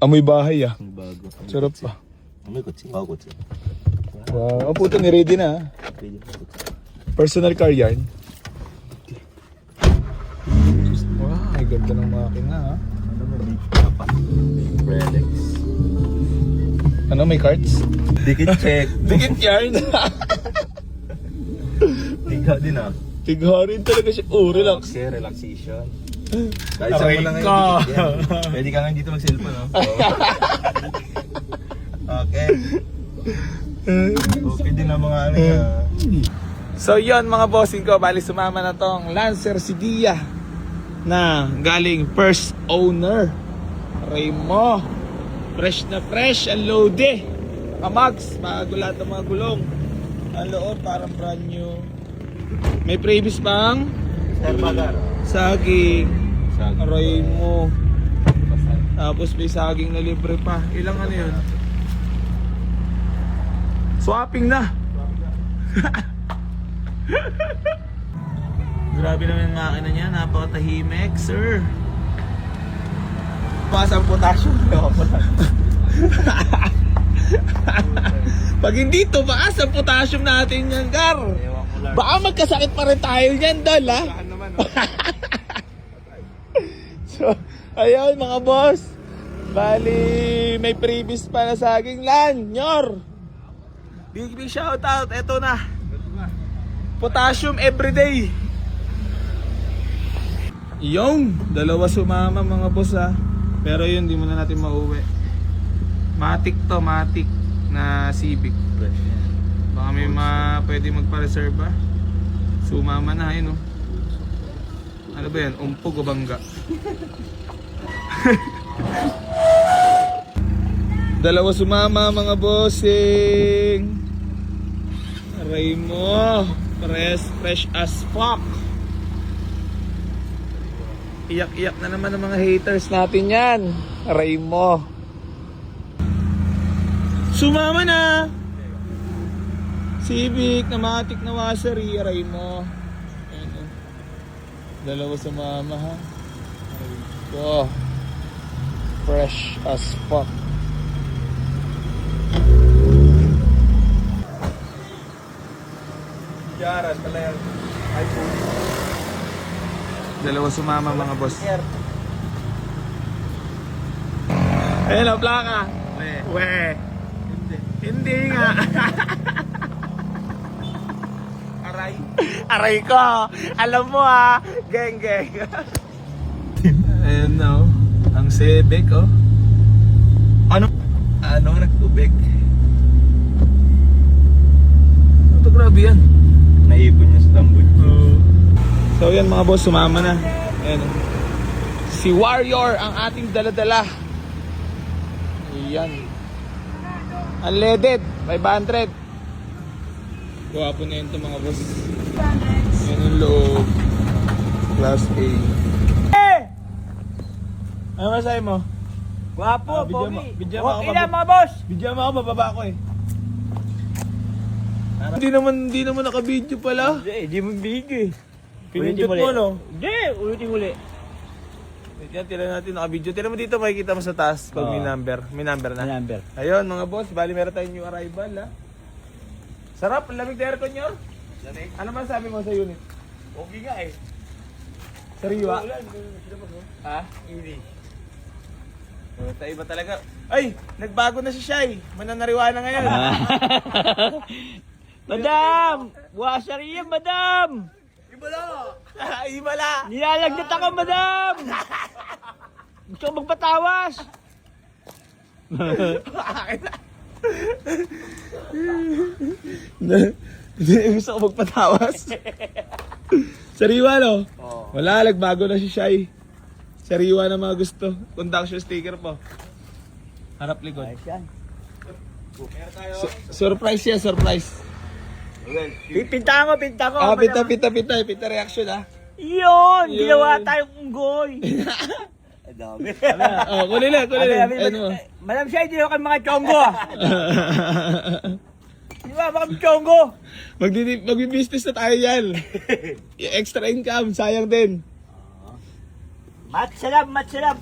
Amoy bahay ah. Bago. Sarap pa. Amoy kutsi. Wow, kutsi. Wow. Ang puto ni ready na ah. Pwede mo kutsi. Personal car yarn. Wow, ay ganda ng makina ah. Ano mo, big pa. Relax. Ano, may cards? Dikit check. Dikit yarn. Ikaw din ah. Tigharin talaga siya. Oh, relax. Okay, relaxation. Kahit saan Aray mo lang ka. ngayon dikit yan. Pwede ka nga dito mag-cellphone, no? Okay. Okay din ang mga ano niya. So yon mga bossing ko, bali sumama na tong Lancer si Dia na galing first owner. Raymo. Fresh na fresh, ang loade. Kamags, bago lahat ng mga gulong. Ang loob parang brand new. May previous pang Hermagar. saging. Raymo. Tapos may saging na libre pa. Ilang ano yun? Swapping na. Grabe naman yung makina niya, napakatahimik, sir. Pasang potassium. Pag hindi to, baka sa potassium natin yan, Gar. Ewan ko lang. Baka magkasakit pa rin tayo niyan, Dol, ha? Saan naman, no? So, ayun mga boss. Bali, may previous pa na saging lan, nyor. Big shout out, eto na. Potassium everyday. Yung dalawa sumama mga boss ha. Pero yun, di muna natin mauwi. Matic to, Matic na Civic. Baka may pwede magpa-reserve ha. Sumama na, ayun oh. Ano ba yan? Umpog o bangga? Dalawa sumama mga bossing. Aray mo. Fresh as fuck. Iyak-iyak na naman ng mga haters natin yan. Aray mo. Sumama na. Civic na Matic na washery. Aray mo. Ayan, oh. Dalawa sumama ha. Aray ko. Fresh as fuck. Jaras pala yan. iPhone. Dalawa sumama mga boss. Ayun ang plaka. We. Hindi nga. Aray. Aray ko. Alam mo ha. Geng. Ayun na oh. Ang Civic oh. Ano ang nagtubig? Ito grabe yan. Naipon niya sa tambod. So yan mga boss, sumama na. Ayan. Si Warrior ang ating daladala. Ayan. Unleaded, 500. Gwapo na yun ito mga boss. Yan yung loob. Class A. Ano masahe mo? Guwapo, Bidyan mo ako. Okay na mga boss! Bidyan mo ako, bababa ko eh. Hindi naman naka-video pala. Hindi mo video eh. Pinindot mo no? Hindi, ulitin uli. Yan, tira natin naka-video. Tira mo dito, makikita mo sa taas pag may number. May number na. Number. Ayun mga boss, bali meron tayong new arrival ha. Sarap, lamig na aircon nyo. Lamig. Ano man sabi mo sa unit? Okay nga eh. Sariwa? Ha? Hindi. Sa iba talaga. Ay, nagbago na si Shai. Mananariwa na ngayon. Madam! Washery yan, madam! Ibala! Nilalagnat ako, madam! Gusto ko magpatawas! Hindi gusto ko magpatawas. Sariwa no? Oo. Wala, nagbago na si Shai. Sariwa na mga gusto. Conduction sticker po. Harap likod. Ayos yan. Meron tayo. Surprise yan, surprise. Pinta ko, Ah, madam. pita reaction ah. Yun! Yun. Ginawa tayong unggoy! Ang dami. Oh, kunin lang. Ano mo? Madam siya, hindi naman kami mga chonggo ah! Di ba, baka kami chonggo? Magbi-business na tayo yan. Extra income, sayang din. Matsalap!